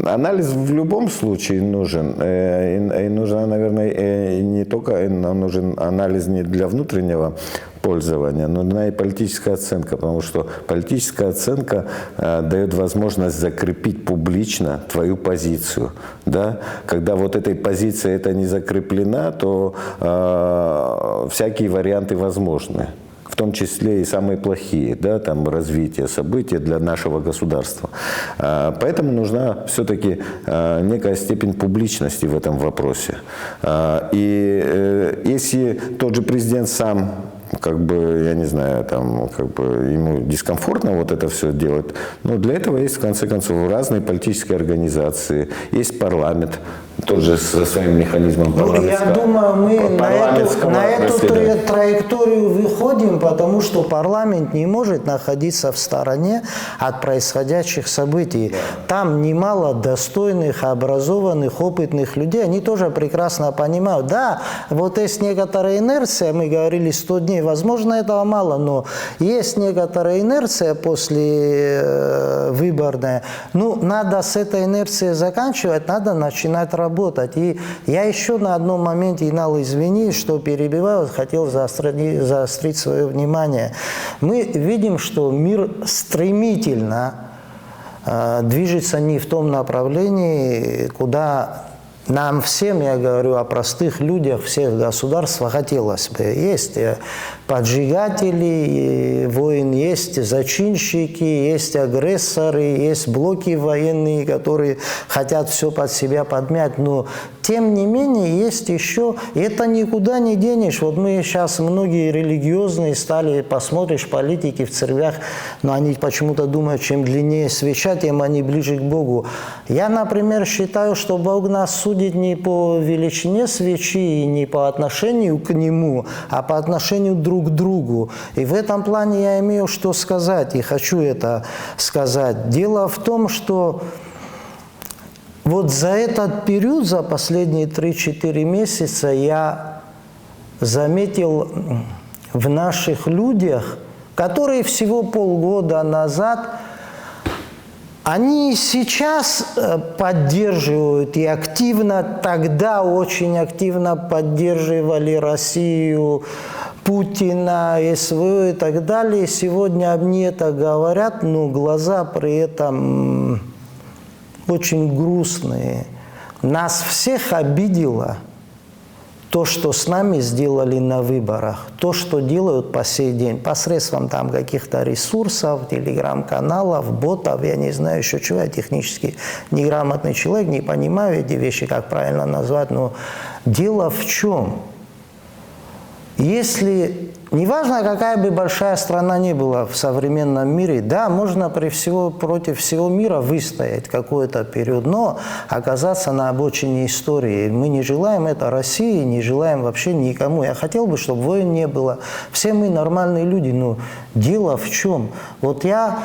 анализ в любом случае нужен. И нужно, наверное, не только нам нужен анализ не для внутреннего пользования, но нужна и политическая оценка, потому что политическая оценка дает возможность закрепить публично твою позицию. Да? Когда вот этой позиции это не закреплена, то всякие варианты возможны. В том числе и самые плохие, да, там, развитие событий для нашего государства. Поэтому нужна все-таки некая степень публичности в этом вопросе. И если тот же президент сам, как бы, я не знаю, там, как бы ему дискомфортно вот это все делать, но для этого есть, в конце концов, разные политические организации, есть парламент, тоже со своим механизмом парламентского. Я думаю, мы на эту траекторию выходим, потому что парламент не может находиться в стороне от происходящих событий. Там немало достойных, образованных, опытных людей, они тоже прекрасно понимают. Да, вот есть некоторая инерция, мы говорили 100 дней, возможно, этого мало, но есть некоторая инерция после выборная. Ну, надо с этой инерцией заканчивать, надо начинать работать. И я еще на одном моменте, Инал, извини, что перебиваю, хотел заострить свое внимание. Мы видим, что мир стремительно движется не в том направлении, куда нам всем, я говорю о простых людях всех государств, хотелось бы. Есть поджигатели войн, есть зачинщики, есть агрессоры, есть блоки военные, которые хотят все под себя подмять. Но тем не менее есть еще, и это никуда не денешь. Вот мы сейчас многие религиозные стали, посмотришь, политики в церквях, но они почему-то думают, чем длиннее свеча, тем они ближе к Богу. Я, например, считаю, что Бог нас судит не по величине свечи и не по отношению к Нему, а по отношению друг к другу. И в этом плане я имею что сказать, и хочу это сказать. Дело в том, что вот за этот период, за последние 3-4 месяца я заметил в наших людях, которые всего полгода назад, они сейчас поддерживают и активно, тогда очень активно поддерживали Россию, Путина, СВО и так далее. Сегодня они это говорят, но глаза при этом очень грустные. Нас всех обидело то, что с нами сделали на выборах, то, что делают по сей день, посредством там каких-то ресурсов, телеграм-каналов, ботов, я не знаю еще чего, я технически неграмотный человек, не понимаю эти вещи, как правильно назвать, но дело в чем? Если, неважно, какая бы большая страна ни была в современном мире, да, можно против всего мира выстоять какой-то период, но оказаться на обочине истории. Мы не желаем это России, не желаем вообще никому. Я хотел бы, чтобы войн не было. Все мы нормальные люди, но дело в чем? Вот я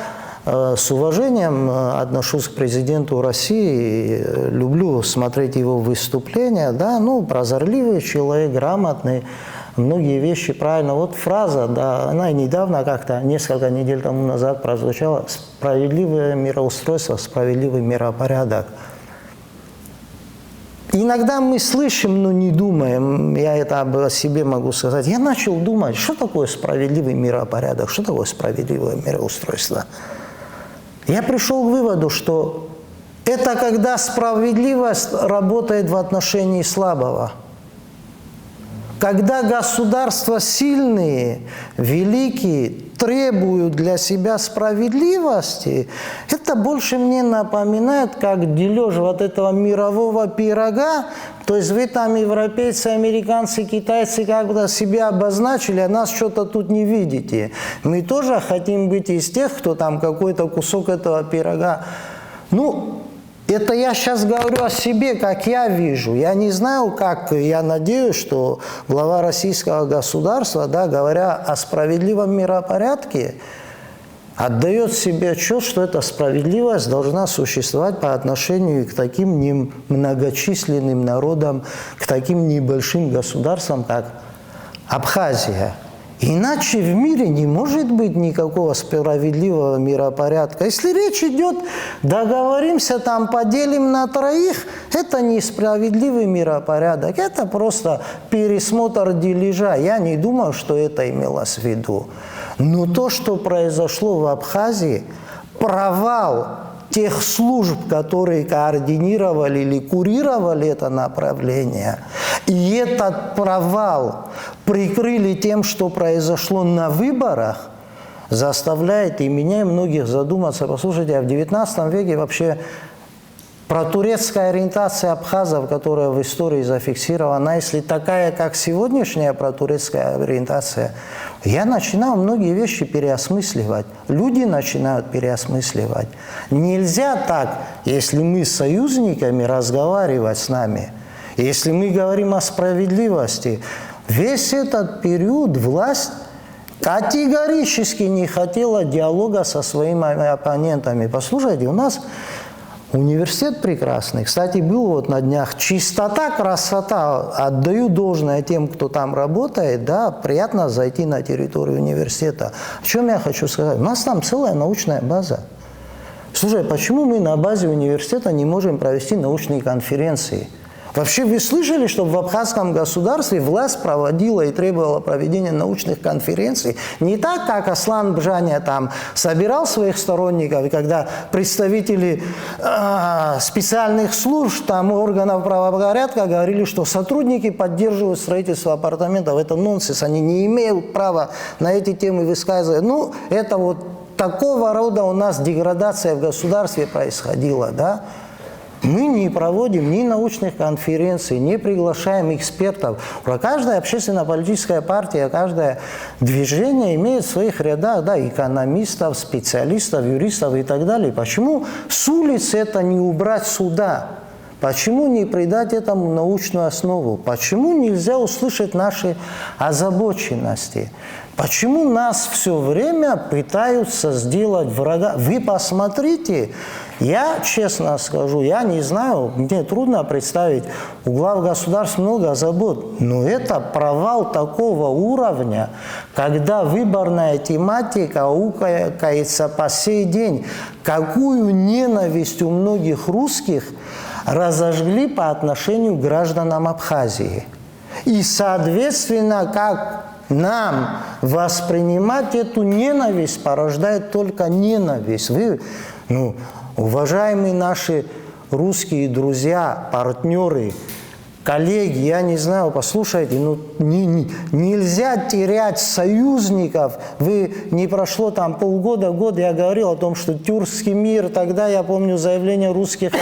с уважением отношусь к президенту России, люблю смотреть его выступления, да, ну, прозорливый человек, грамотный, многие вещи правильно. Вот фраза, да, она недавно как-то, несколько недель тому назад прозвучала: «Справедливое мироустройство, справедливый миропорядок». Иногда мы слышим, но не думаем, я это о себе могу сказать. Я начал думать, что такое справедливый миропорядок, что такое справедливое мироустройство. Я пришел к выводу, что это когда справедливость работает в отношении слабого. Когда государства сильные, великие, требуют для себя справедливости, это больше мне напоминает, как дележ вот этого мирового пирога. То есть вы там, европейцы, американцы, китайцы, как-то себя обозначили, а нас что-то тут не видите. Мы тоже хотим быть из тех, кто там какой-то кусок этого пирога. Ну, это я сейчас говорю о себе, как я вижу. Я не знаю, как, я надеюсь, что глава российского государства, да, говоря о справедливом миропорядке, отдает себе отчет, что эта справедливость должна существовать по отношению к таким немногочисленным народам, к таким небольшим государствам, как Абхазия. Иначе в мире не может быть никакого справедливого миропорядка. Если речь идет, договоримся, там, поделим на троих, это не справедливый миропорядок, это просто пересмотр дележа. Я не думаю, что это имелось в виду. Но то, что произошло в Абхазии, провал тех служб, которые координировали или курировали это направление, и этот провал прикрыли тем, что произошло на выборах, заставляет и меня, и многих задуматься. Послушайте, а в XIX веке вообще протурецкая ориентация абхазов, которая в истории зафиксирована, если такая, как сегодняшняя протурецкая ориентация, я начинаю многие вещи переосмысливать. Люди начинают переосмысливать. Нельзя так, если мы с союзниками, разговаривать с нами. Если мы говорим о справедливости, весь этот период власть категорически не хотела диалога со своими оппонентами. Послушайте, у нас университет прекрасный. Кстати, был вот на днях чистота, красота. Отдаю должное тем, кто там работает. Да, приятно зайти на территорию университета. О чем я хочу сказать? У нас там целая научная база. Слушай, почему мы на базе университета не можем провести научные конференции? Вообще вы слышали, что в абхазском государстве власть проводила и требовала проведения научных конференций? Не так, как Аслан Бжаня там собирал своих сторонников, и когда представители специальных служб, там, органов правопорядка говорили, что сотрудники поддерживают строительство апартаментов. Это нонсенс, они не имеют права на эти темы высказывать. Ну, это вот такого рода у нас деградация в государстве происходила, да? Мы не проводим ни научных конференций, не приглашаем экспертов. Каждая общественно-политическая партия, каждое движение имеет в своих рядах, да, экономистов, специалистов, юристов и так далее. Почему с улицы это не убрать сюда? Почему не придать этому научную основу? Почему нельзя услышать наши озабоченности? Почему нас все время пытаются сделать врага? Вы посмотрите, я честно скажу, я не знаю, мне трудно представить, у глав государств много забот, но это провал такого уровня, когда выборная тематика аукается по сей день. Какую ненависть у многих русских разожгли по отношению к гражданам Абхазии. И, соответственно, как нам воспринимать эту ненависть порождает только ненависть. Вы, уважаемые наши русские друзья, партнеры, коллеги, я не знаю, послушайте, нельзя терять союзников. Не прошло там полгода, год, я говорил о том, что тюркский мир, тогда я помню заявление русских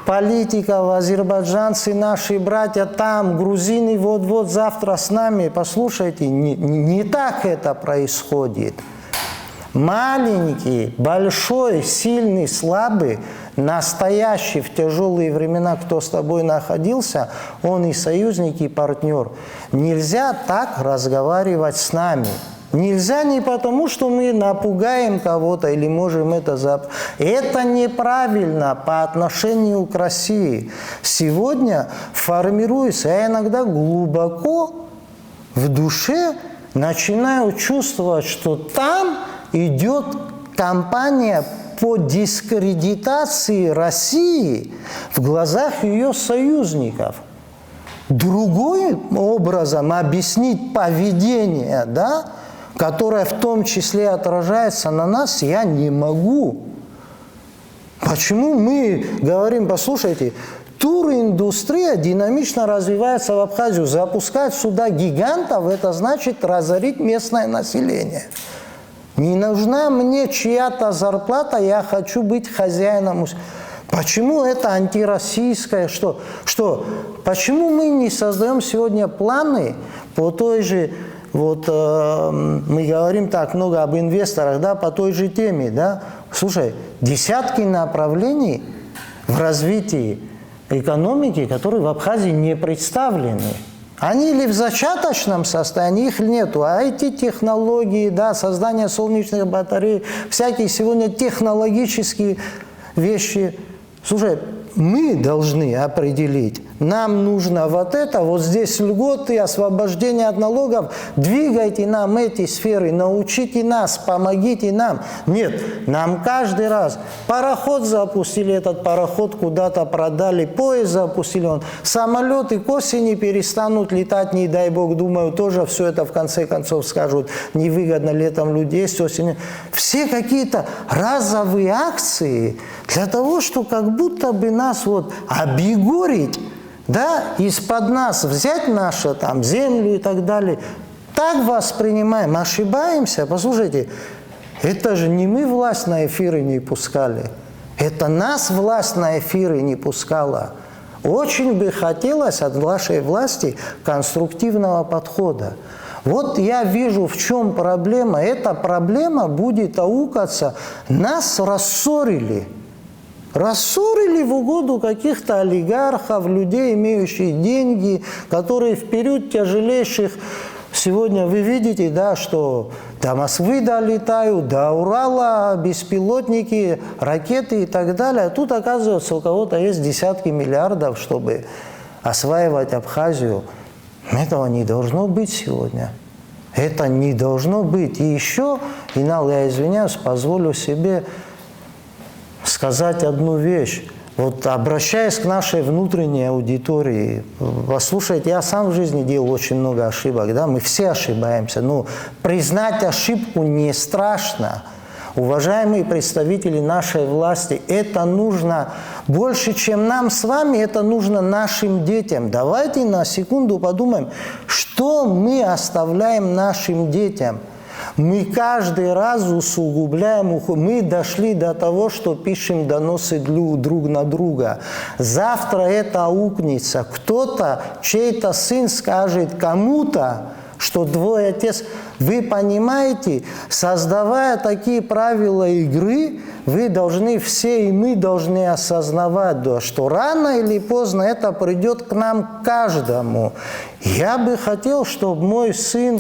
политиков, азербайджанцы, наши братья там, грузины вот-вот завтра с нами. Послушайте, не так это происходит. Маленький, большой, сильный, слабый, настоящий в тяжелые времена, кто с тобой находился, он и союзник, и партнер. Нельзя так разговаривать с нами. Нельзя не потому, что мы напугаем кого-то или можем это Это неправильно по отношению к России. Сегодня формируется, я иногда глубоко в душе начинаю чувствовать, что там идет кампания по дискредитации России в глазах ее союзников. Другим образом объяснить поведение, которое в том числе отражается на нас, я не могу. Почему мы говорим, послушайте, туриндустрия динамично развивается в Абхазию, запускать сюда гигантов, это значит разорить местное население. Не нужна мне чья-то зарплата, я хочу быть хозяином. Почему это антироссийское? Что? Почему мы не создаем сегодня планы по той же, мы говорим так много об инвесторах, по той же теме, Слушай, десятки направлений в развитии экономики, которые в Абхазии не представлены. Они или в зачаточном состоянии, их нету. А эти технологии, создание солнечных батарей, всякие сегодня технологические вещи. Слушай, мы должны определить, нам нужно вот это, вот здесь льготы, освобождение от налогов, двигайте нам эти сферы, научите нас, помогите нам. Нет, нам каждый раз пароход запустили, этот пароход куда-то продали, поезд запустили, самолеты к осени перестанут летать, не дай бог, думаю, тоже все это в конце концов скажут, невыгодно летом людей есть, осенью. Все какие-то разовые акции для того, чтобы как будто бы нас объегорить, из-под нас взять нашу землю и так далее. Так воспринимаем, ошибаемся. Послушайте, это же не мы власть на эфиры не пускали. Это нас власть на эфиры не пускала. Очень бы хотелось от вашей власти конструктивного подхода. Вот я вижу, в чем проблема. Эта проблема будет аукаться. Нас рассорили. Рассорили в угоду каких-то олигархов, людей, имеющих деньги, которые в период тяжелейших... Сегодня вы видите, что до Москвы долетают, до Урала беспилотники, ракеты и так далее. А тут, оказывается, у кого-то есть десятки миллиардов, чтобы осваивать Абхазию. Этого не должно быть сегодня. Это не должно быть. И еще, Инал, я извиняюсь, позволю себе сказать одну вещь. Обращаясь к нашей внутренней аудитории, послушайте, я сам в жизни делал очень много ошибок, мы все ошибаемся, но признать ошибку не страшно. Уважаемые представители нашей власти, это нужно больше, чем нам с вами, это нужно нашим детям. Давайте на секунду подумаем, что мы оставляем нашим детям. Мы каждый раз усугубляем, мы дошли до того, что пишем доносы друг на друга. Завтра это аукнется. Кто-то, чей-то сын скажет кому-то, что двое отец. Вы понимаете, создавая такие правила игры, вы должны все и мы должны осознавать, что рано или поздно это придет к нам каждому. Я бы хотел, чтобы мой сын,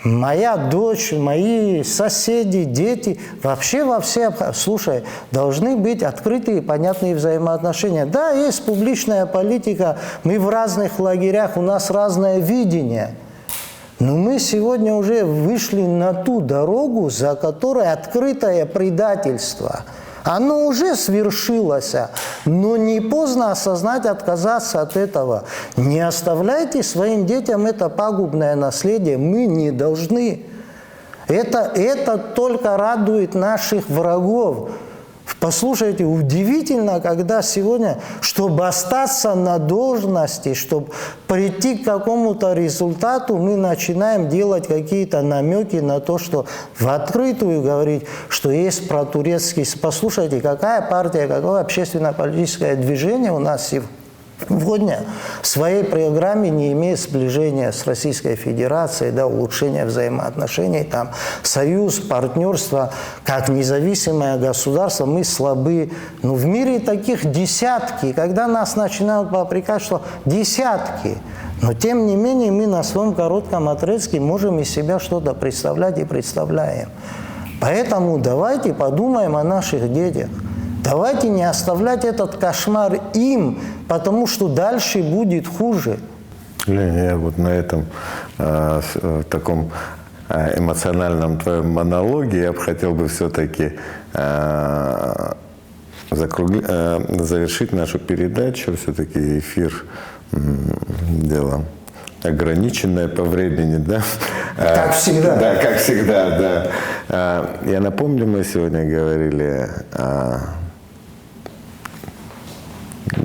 моя дочь, мои соседи, дети, вообще во все, слушай, должны быть открытые и понятные взаимоотношения. Да, есть публичная политика, мы в разных лагерях, у нас разное видение. Но мы сегодня уже вышли на ту дорогу, за которой открытое предательство. Оно уже свершилось, но не поздно осознать, отказаться от этого. Не оставляйте своим детям это пагубное наследие, мы не должны. Это только радует наших врагов. Послушайте, удивительно, когда сегодня, чтобы остаться на должности, чтобы прийти к какому-то результату, мы начинаем делать какие-то намеки на то, что в открытую говорить, что есть протурецкий. Послушайте, какая партия, какое общественно-политическое движение у нас сегодня в своей программе не имеет сближения с Российской Федерацией, да, улучшения взаимоотношений, там, союз, партнерство, как независимое государство, мы слабы. Но в мире таких десятки, когда нас начинают попрекать, что десятки, но тем не менее мы на своем коротком отрезке можем из себя что-то представлять и представляем. Поэтому давайте подумаем о наших детях. Давайте не оставлять этот кошмар им, потому что дальше будет хуже. Я вот на этом таком эмоциональном твоем монологе я бы хотел бы все-таки завершить нашу передачу. Все-таки эфир дело ограниченное по времени, да? Как всегда. Да, как всегда, да. Я напомню, мы сегодня говорили о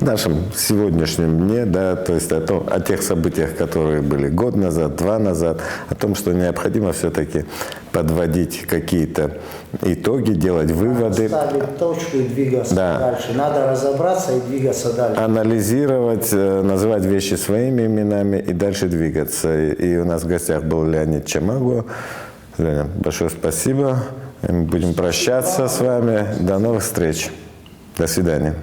нашем сегодняшнем дне, да, то есть о тех событиях, которые были год назад, 2 назад, о том, что необходимо все-таки подводить какие-то итоги, делать выводы. Ставить точку и двигаться дальше. Надо разобраться и двигаться дальше. Анализировать, называть вещи своими именами и дальше двигаться. И у нас в гостях был Леонид Чамагуа. Леня, большое спасибо. Мы будем прощаться с вами. До новых встреч. До свидания.